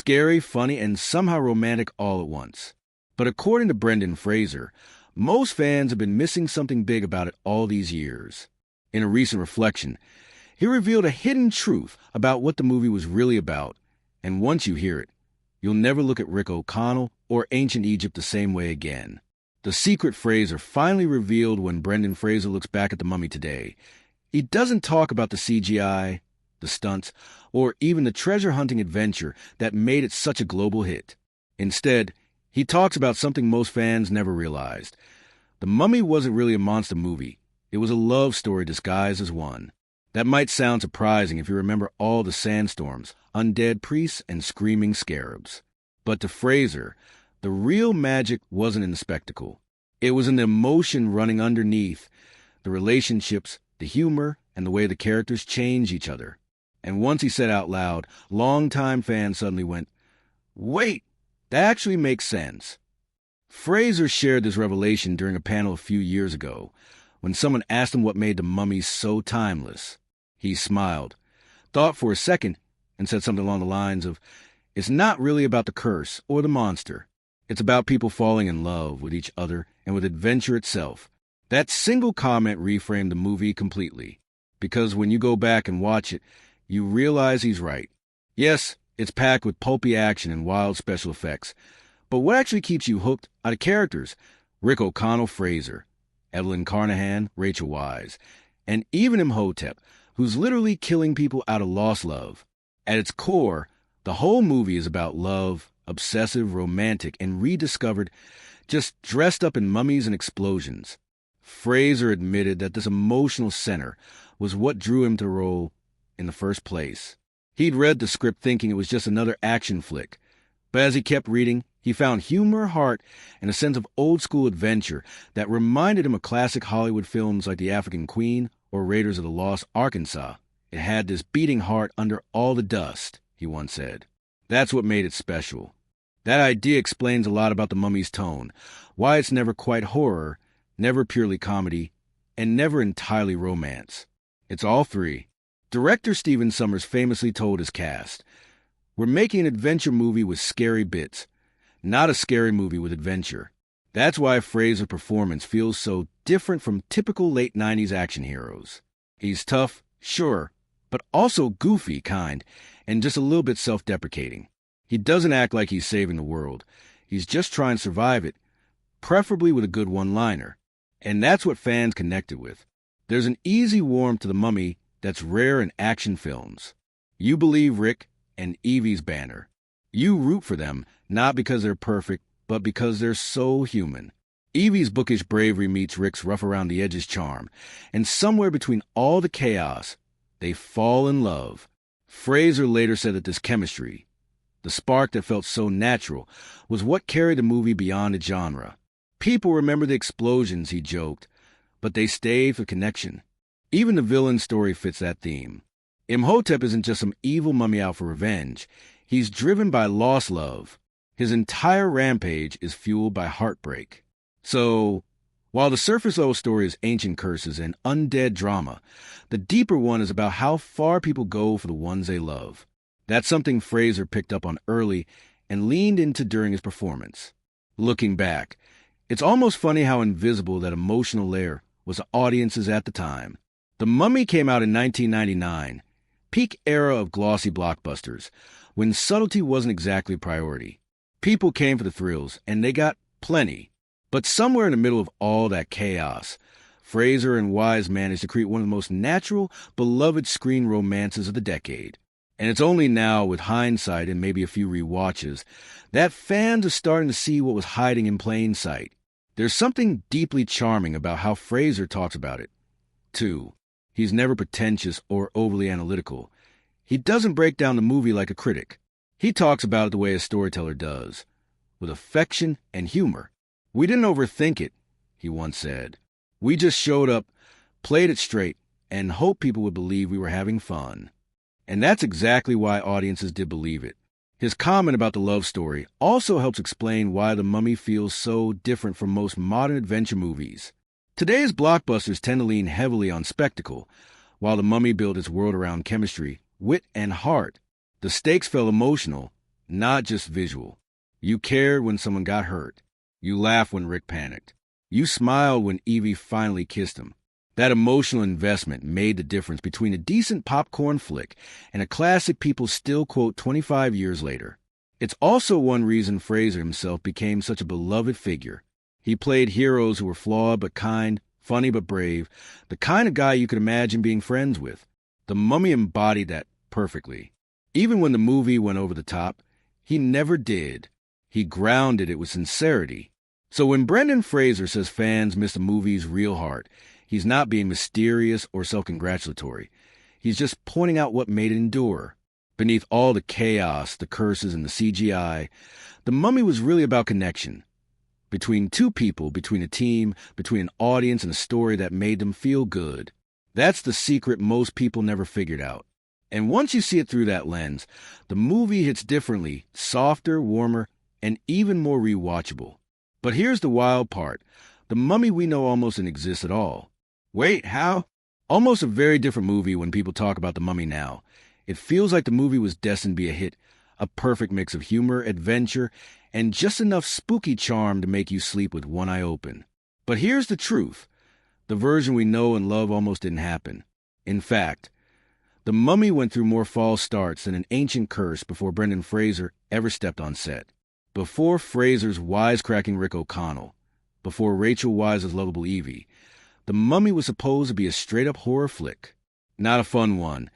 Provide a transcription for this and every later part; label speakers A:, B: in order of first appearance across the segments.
A: scary, funny, and somehow romantic all at once. But according to Brendan Fraser, most fans have been missing something big about it all these years. In a recent reflection, he revealed a hidden truth about what the movie was really about, and once you hear it, you'll never look at Rick O'Connell or ancient Egypt the same way again. The secret Fraser finally revealed when Brendan Fraser looks back at The Mummy today. He doesn't talk about the CGI, the stunts, or even the treasure-hunting adventure that made it such a global hit. Instead, he talks about something most fans never realized. The Mummy wasn't really a monster movie. It was a love story disguised as one. That might sound surprising if you remember all the sandstorms, undead priests, and screaming scarabs. But to Fraser, the real magic wasn't in the spectacle. It was in the emotion running underneath, the relationships, the humor, and the way the characters change each other. And once he said out loud, longtime fans suddenly went, "Wait, that actually makes sense." Fraser shared this revelation during a panel a few years ago, when someone asked him what made The Mummy so timeless. He smiled, thought for a second, and said something along the lines of, "It's not really about the curse or the monster. It's about people falling in love with each other and with adventure itself." That single comment reframed the movie completely, because when you go back and watch it, you realize he's right. Yes, it's packed with pulpy action and wild special effects, but what actually keeps you hooked are the characters: Rick O'Connell, Fraser, Evelyn Carnahan, Rachel Weisz, and even Imhotep, who's literally killing people out of lost love. At its core, the whole movie is about love, obsessive, romantic, and rediscovered, just dressed up in mummies and explosions. Fraser admitted that this emotional center was what drew him to the role in the first place. He'd read the script thinking it was just another action flick, but as he kept reading, he found humor, heart, and a sense of old-school adventure that reminded him of classic Hollywood films like The African Queen or Raiders of the Lost Arkansas. It had this beating heart under all the dust, he once said. That's what made it special. That idea explains a lot about The Mummy's tone, why it's never quite horror, never purely comedy, and never entirely romance. It's all three. Director Stephen Sommers famously told his cast, "We're making an adventure movie with scary bits, not a scary movie with adventure." That's why Fraser's performance feels so different from typical late 90s action heroes. He's tough, sure, but also goofy, kind, and just a little bit self-deprecating. He doesn't act like he's saving the world. He's just trying to survive it, preferably with a good one-liner. And that's what fans connected with. There's an easy warmth to The Mummy that's rare in action films. You believe Rick and Evie's banner. You root for them, not because they're perfect, but because they're so human. Evie's bookish bravery meets Rick's rough-around-the-edges charm, and somewhere between all the chaos, they fall in love. Fraser later said that this chemistry, the spark that felt so natural, was what carried the movie beyond its genre. People remember the explosions, he joked, but they stayed for connection. Even the villain story fits that theme. Imhotep isn't just some evil mummy out for revenge. He's driven by lost love. His entire rampage is fueled by heartbreak. So, while the surface-level story is ancient curses and undead drama, the deeper one is about how far people go for the ones they love. That's something Fraser picked up on early and leaned into during his performance. Looking back, it's almost funny how invisible that emotional layer was to audiences at the time. The Mummy came out in 1999, peak era of glossy blockbusters, when subtlety wasn't exactly a priority. People came for the thrills, and they got plenty. But somewhere in the middle of all that chaos, Fraser and Weisz managed to create one of the most natural, beloved screen romances of the decade. And it's only now, with hindsight and maybe a few rewatches, that fans are starting to see what was hiding in plain sight. There's something deeply charming about how Fraser talks about it. 2. He's never pretentious or overly analytical. He doesn't break down the movie like a critic. He talks about it the way a storyteller does, with affection and humor. "We didn't overthink it," he once said. "We just showed up, played it straight, and hoped people would believe we were having fun." And that's exactly why audiences did believe it. His comment about the love story also helps explain why The Mummy feels so different from most modern adventure movies. Today's blockbusters tend to lean heavily on spectacle, while The Mummy built its world around chemistry, wit, and heart. The stakes felt emotional, not just visual. You cared when someone got hurt. You laughed when Rick panicked. You smiled when Evie finally kissed him. That emotional investment made the difference between a decent popcorn flick and a classic people still quote 25 years later. It's also one reason Fraser himself became such a beloved figure. He played heroes who were flawed but kind, funny but brave, the kind of guy you could imagine being friends with. The Mummy embodied that perfectly. Even when the movie went over the top, he never did. He grounded it with sincerity. So when Brendan Fraser says fans miss the movie's real heart, he's not being mysterious or self-congratulatory. He's just pointing out what made it endure. Beneath all the chaos, the curses, and the CGI, The Mummy was really about connection. Between two people, between a team, between an audience and a story that made them feel good. That's the secret most people never figured out. And once you see it through that lens, the movie hits differently, softer, warmer, and even more rewatchable. But here's the wild part. The Mummy we know almost didn't exist at all. Wait, how? Almost a very different movie when people talk about The Mummy now. It feels like the movie was destined to be a hit, a perfect mix of humor, adventure, and just enough spooky charm to make you sleep with one eye open. But here's the truth. The version we know and love almost didn't happen. In fact, The Mummy went through more false starts than an ancient curse before Brendan Fraser ever stepped on set. Before Fraser's wisecracking Rick O'Connell, before Rachel Weisz's lovable Evie, The Mummy was supposed to be a straight-up horror flick. Not a fun one.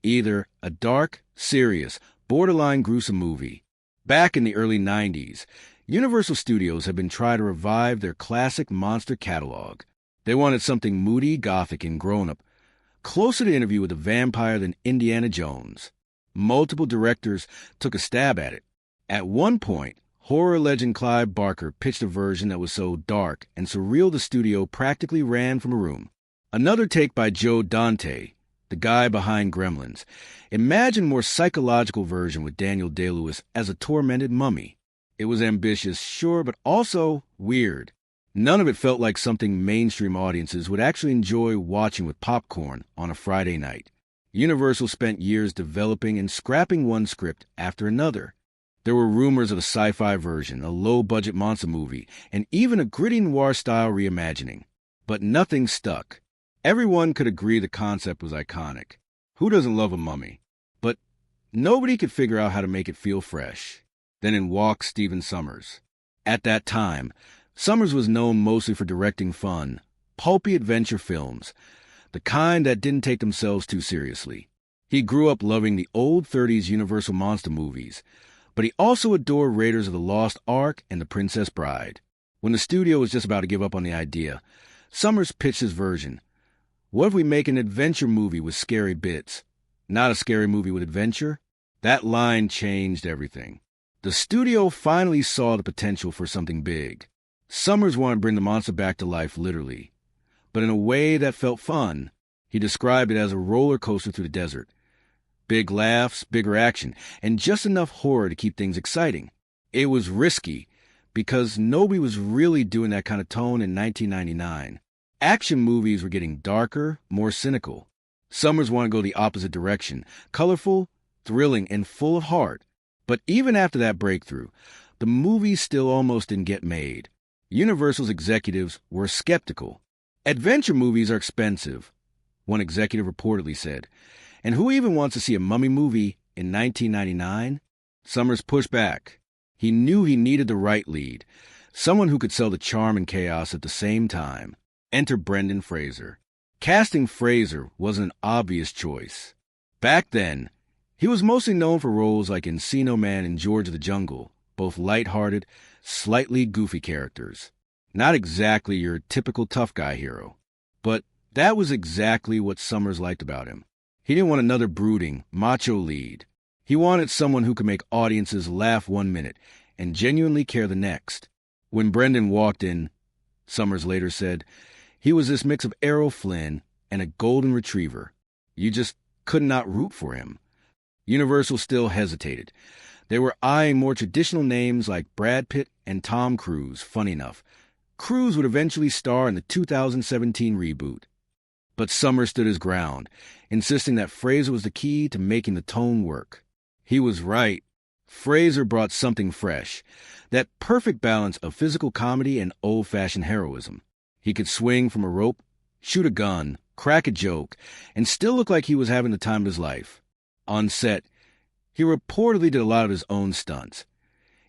A: Either a dark, serious, borderline gruesome movie. Back in the early 90s, Universal Studios had been trying to revive their classic monster catalog. They wanted something moody, gothic, and grown-up, closer to Interview with a Vampire than Indiana Jones. Multiple directors took a stab at it. At one point, horror legend Clive Barker pitched a version that was so dark and surreal the studio practically ran from a room. Another take by Joe Dante, the guy behind Gremlins, imagined a more psychological version with Daniel Day-Lewis as a tormented mummy. It was ambitious, sure, but also weird. None of it felt like something mainstream audiences would actually enjoy watching with popcorn on a Friday night. Universal spent years developing and scrapping one script after another. There were rumors of a sci-fi version, a low-budget monster movie, and even a gritty noir-style reimagining. But nothing stuck. Everyone could agree the concept was iconic. Who doesn't love a mummy? But nobody could figure out how to make it feel fresh. Then in walked Stephen Sommers. At that time, Sommers was known mostly for directing fun, pulpy adventure films, the kind that didn't take themselves too seriously. He grew up loving the old 30s Universal monster movies, but he also adored Raiders of the Lost Ark and The Princess Bride. When the studio was just about to give up on the idea, Sommers pitched his version. What if we make an adventure movie with scary bits? Not a scary movie with adventure? That line changed everything. The studio finally saw the potential for something big. Sommers wanted to bring the monster back to life literally, but in a way that felt fun. He described it as a roller coaster through the desert. Big laughs, bigger action, and just enough horror to keep things exciting. It was risky, because nobody was really doing that kind of tone in 1999. Action movies were getting darker, more cynical. Sommers wanted to go the opposite direction, colorful, thrilling, and full of heart. But even after that breakthrough, the movie still almost didn't get made. Universal's executives were skeptical. Adventure movies are expensive, one executive reportedly said. And who even wants to see a mummy movie in 1999? Sommers pushed back. He knew he needed the right lead, someone who could sell the charm and chaos at the same time. Enter Brendan Fraser. Casting Fraser wasn't an obvious choice. Back then, he was mostly known for roles like Encino Man and George of the Jungle, both light-hearted, slightly goofy characters. Not exactly your typical tough guy hero. But that was exactly what Sommers liked about him. He didn't want another brooding, macho lead. He wanted someone who could make audiences laugh 1 minute and genuinely care the next. When Brendan walked in, Sommers later said, he was this mix of Errol Flynn and a golden retriever. You just could not root for him. Universal still hesitated. They were eyeing more traditional names like Brad Pitt and Tom Cruise, funny enough. Cruise would eventually star in the 2017 reboot. But Sommers stood his ground, insisting that Fraser was the key to making the tone work. He was right. Fraser brought something fresh, that perfect balance of physical comedy and old-fashioned heroism. He could swing from a rope, shoot a gun, crack a joke, and still look like he was having the time of his life. On set, he reportedly did a lot of his own stunts,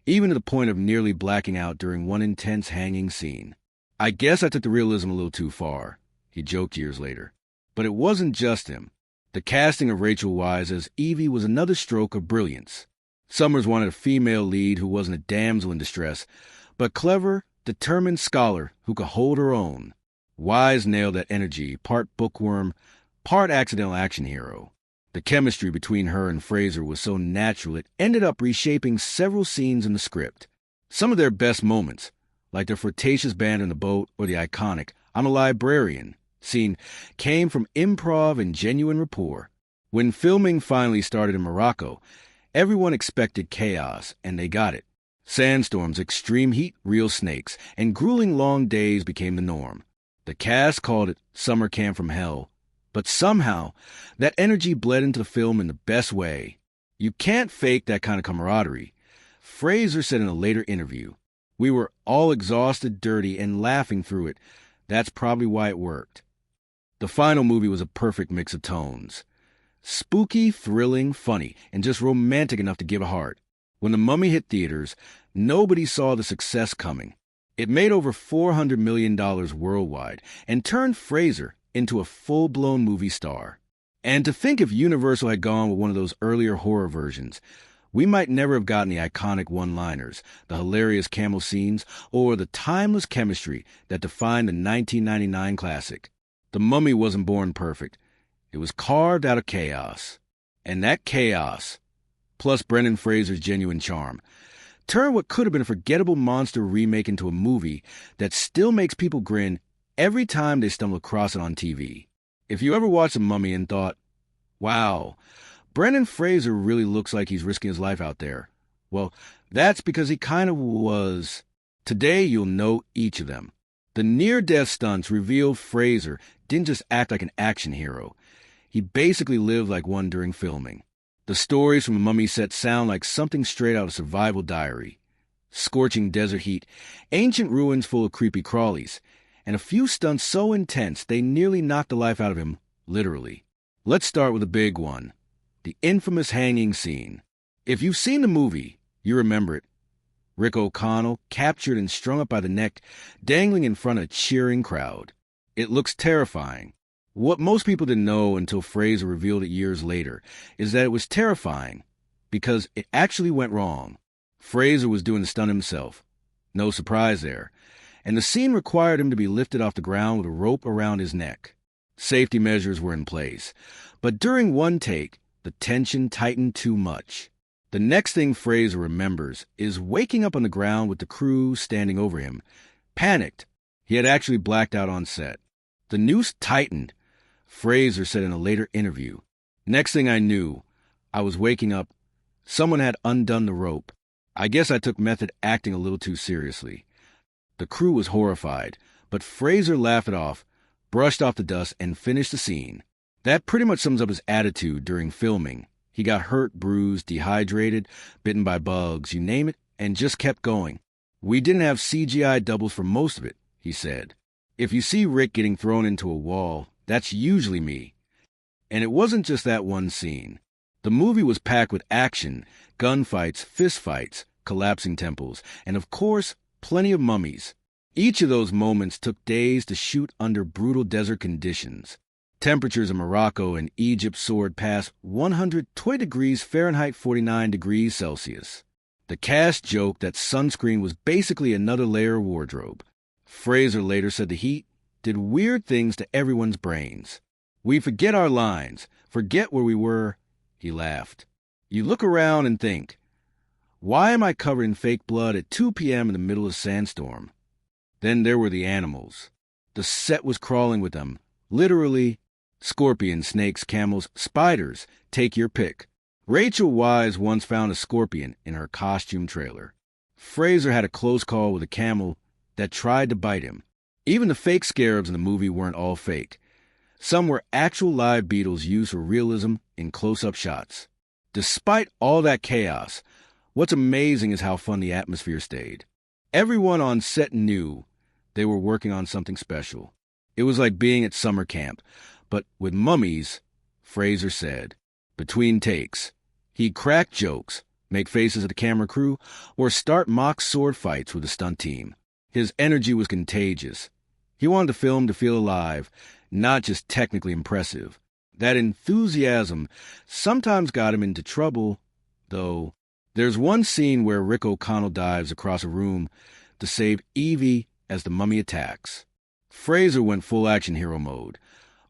A: even to the point of nearly blacking out during one intense hanging scene. "I guess I took the realism a little too far," he joked years later. But it wasn't just him. The casting of Rachel Weisz as Evie was another stroke of brilliance. Summers wanted a female lead who wasn't a damsel in distress, but clever, determined scholar who could hold her own. Weisz nailed that energy, part bookworm, part accidental action hero. The chemistry between her and Fraser was so natural it ended up reshaping several scenes in the script. Some of their best moments, like their flirtatious band in the boat or the iconic "I'm a Librarian" scene, came from improv and genuine rapport. When filming finally started in Morocco, everyone expected chaos, and they got it. Sandstorms, extreme heat, real snakes, and grueling long days became the norm. The cast called it Summer Camp from Hell, but somehow that energy bled into the film in the best way. You can't fake that kind of camaraderie. Fraser said in a later interview, "We were all exhausted, dirty, and laughing through it. That's probably why it worked." The final movie was a perfect mix of tones. Spooky, thrilling, funny, and just romantic enough to give a heart. When The Mummy hit theaters, nobody saw the success coming. It made over $400 million worldwide and turned Fraser into a full-blown movie star. And to think if Universal had gone with one of those earlier horror versions, we might never have gotten the iconic one-liners, the hilarious camel scenes, or the timeless chemistry that defined the 1999 classic. The Mummy wasn't born perfect. It was carved out of chaos. And that chaos, plus Brendan Fraser's genuine charm, turned what could have been a forgettable monster remake into a movie that still makes people grin every time they stumble across it on TV. If you ever watched The Mummy and thought, "Wow, Brendan Fraser really looks like he's risking his life out there," well, that's because he kind of was. Today, you'll know each of them. The near-death stunts revealed Fraser didn't just act like an action hero. He basically lived like one during filming. The stories from a Mummy set sound like something straight out of Survival Diary. Scorching desert heat, ancient ruins full of creepy crawlies, and a few stunts so intense they nearly knocked the life out of him, literally. Let's start with a big one, the infamous hanging scene. If you've seen the movie, you remember it. Rick O'Connell, captured and strung up by the neck, dangling in front of a cheering crowd. It looks terrifying. What most people didn't know until Fraser revealed it years later is that it was terrifying because it actually went wrong. Fraser was doing the stunt himself. No surprise there. And the scene required him to be lifted off the ground with a rope around his neck. Safety measures were in place. But during one take, the tension tightened too much. The next thing Fraser remembers is waking up on the ground with the crew standing over him. Panicked, he had actually blacked out on set. The noose tightened. Fraser said in a later interview, "Next thing I knew, I was waking up. Someone had undone the rope. I guess I took method acting a little too seriously." The crew was horrified, but Fraser laughed it off, brushed off the dust, and finished the scene. That pretty much sums up his attitude during filming. He got hurt, bruised, dehydrated, bitten by bugs, you name it, and just kept going. "We didn't have CGI doubles for most of it," he said. "If you see Rick getting thrown into a wall, that's usually me." And it wasn't just that one scene. The movie was packed with action, gunfights, fistfights, collapsing temples, and of course, plenty of mummies. Each of those moments took days to shoot under brutal desert conditions. Temperatures in Morocco and Egypt soared past 120 degrees Fahrenheit, 49 degrees Celsius. The cast joked that sunscreen was basically another layer of wardrobe. Fraser later said the heat did weird things to everyone's brains. "We forget our lines, forget where we were," he laughed. "You look around and think, why am I covered in fake blood at 2 p.m. in the middle of a sandstorm?" Then there were the animals. The set was crawling with them. Literally, scorpions, snakes, camels, spiders, take your pick. Rachel Weisz once found a scorpion in her costume trailer. Fraser had a close call with a camel that tried to bite him. Even the fake scarabs in the movie weren't all fake. Some were actual live beetles used for realism in close-up shots. Despite all that chaos, What's amazing is how fun the atmosphere stayed. Everyone on set knew they were working on something special. It was like being at summer camp, but with mummies, Fraser said. Between takes, he'd crack jokes, make faces at the camera crew, or start mock sword fights with the stunt team. His energy was contagious. He wanted the film to feel alive, not just technically impressive. That enthusiasm sometimes got him into trouble, though. There's one scene where Rick O'Connell dives across a room to save Evie as the mummy attacks. Fraser went full action hero mode,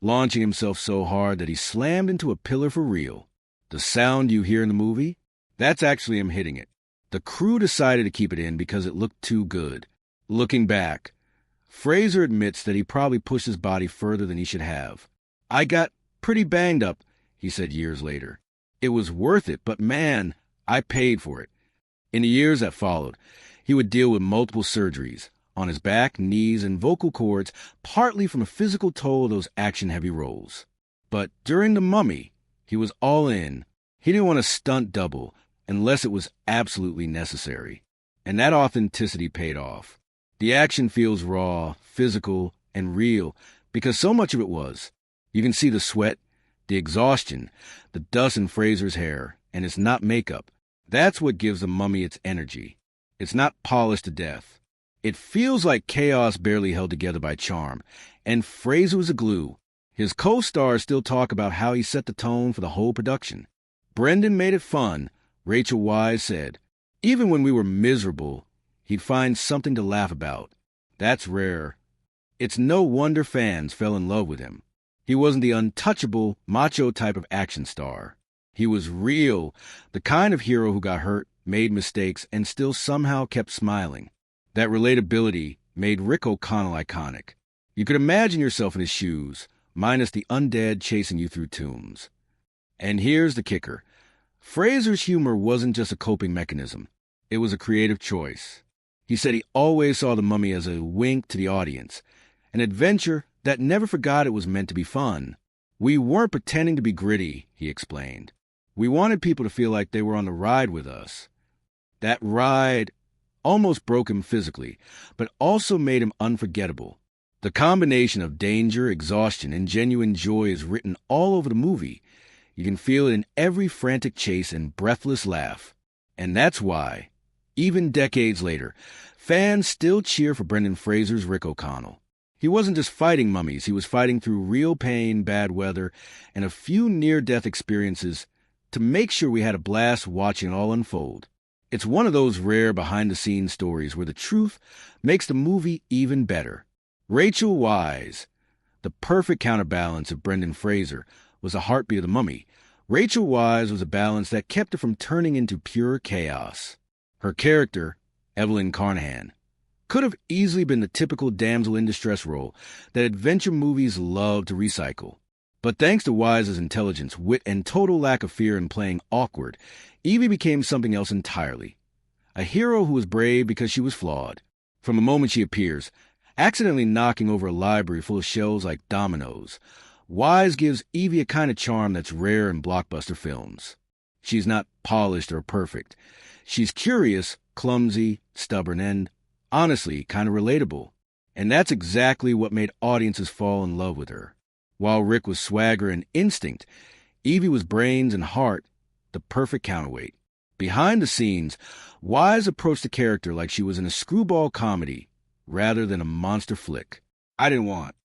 A: launching himself so hard that he slammed into a pillar for real. The sound you hear in the movie? That's actually him hitting it. The crew decided to keep it in because it looked too good. Looking back, Fraser admits that he probably pushed his body further than he should have. I got pretty banged up, he said years later. It was worth it, but man, I paid for it. In the years that followed, he would deal with multiple surgeries on his back, knees, and vocal cords, partly from a physical toll of those action-heavy roles. But during The Mummy, he was all in. He didn't want to stunt double unless it was absolutely necessary. And that authenticity paid off. The action feels raw, physical, and real because so much of it was. You can see the sweat, the exhaustion, the dust in Fraser's hair, and it's not makeup. That's what gives The Mummy its energy. It's not polished to death. It feels like chaos barely held together by charm, and Fraser was a glue. His co-stars still talk about how he set the tone for the whole production. Brendan made it fun, Rachel Wise said. Even when we were miserable, he'd find something to laugh about. That's rare. It's no wonder fans fell in love with him. He wasn't the untouchable, macho type of action star. He was real, the kind of hero who got hurt, made mistakes, and still somehow kept smiling. That relatability made Rick O'Connell iconic. You could imagine yourself in his shoes, minus the undead chasing you through tombs. And here's the kicker. Fraser's humor wasn't just a coping mechanism. It was a creative choice. He said he always saw The Mummy as a wink to the audience, an adventure that never forgot it was meant to be fun. We weren't pretending to be gritty, he explained. We wanted people to feel like they were on the ride with us. That ride almost broke him physically, but also made him unforgettable. The combination of danger, exhaustion, and genuine joy is written all over the movie. You can feel it in every frantic chase and breathless laugh. And that's why, even decades later, fans still cheer for Brendan Fraser's Rick O'Connell. He wasn't just fighting mummies, he was fighting through real pain, bad weather, and a few near-death experiences to make sure we had a blast watching it all unfold. It's one of those rare behind-the-scenes stories where the truth makes the movie even better. Rachel Wise, the perfect counterbalance of Brendan Fraser, was the heartbeat of The Mummy. Rachel Wise was a balance that kept it from turning into pure chaos. Her character, Evelyn Carnahan, could have easily been the typical damsel in distress role that adventure movies love to recycle. But thanks to Wise's intelligence, wit, and total lack of fear in playing awkward, Evie became something else entirely. A hero who was brave because she was flawed. From the moment she appears, accidentally knocking over a library full of shells like dominoes, Wise gives Evie a kind of charm that's rare in blockbuster films. She's not polished or perfect. She's curious, clumsy, stubborn, and, honestly, kind of relatable. And that's exactly what made audiences fall in love with her. While Rick was swagger and instinct, Evie was brains and heart, the perfect counterweight. Behind the scenes, Wise approached the character like she was in a screwball comedy rather than a monster flick. I didn't want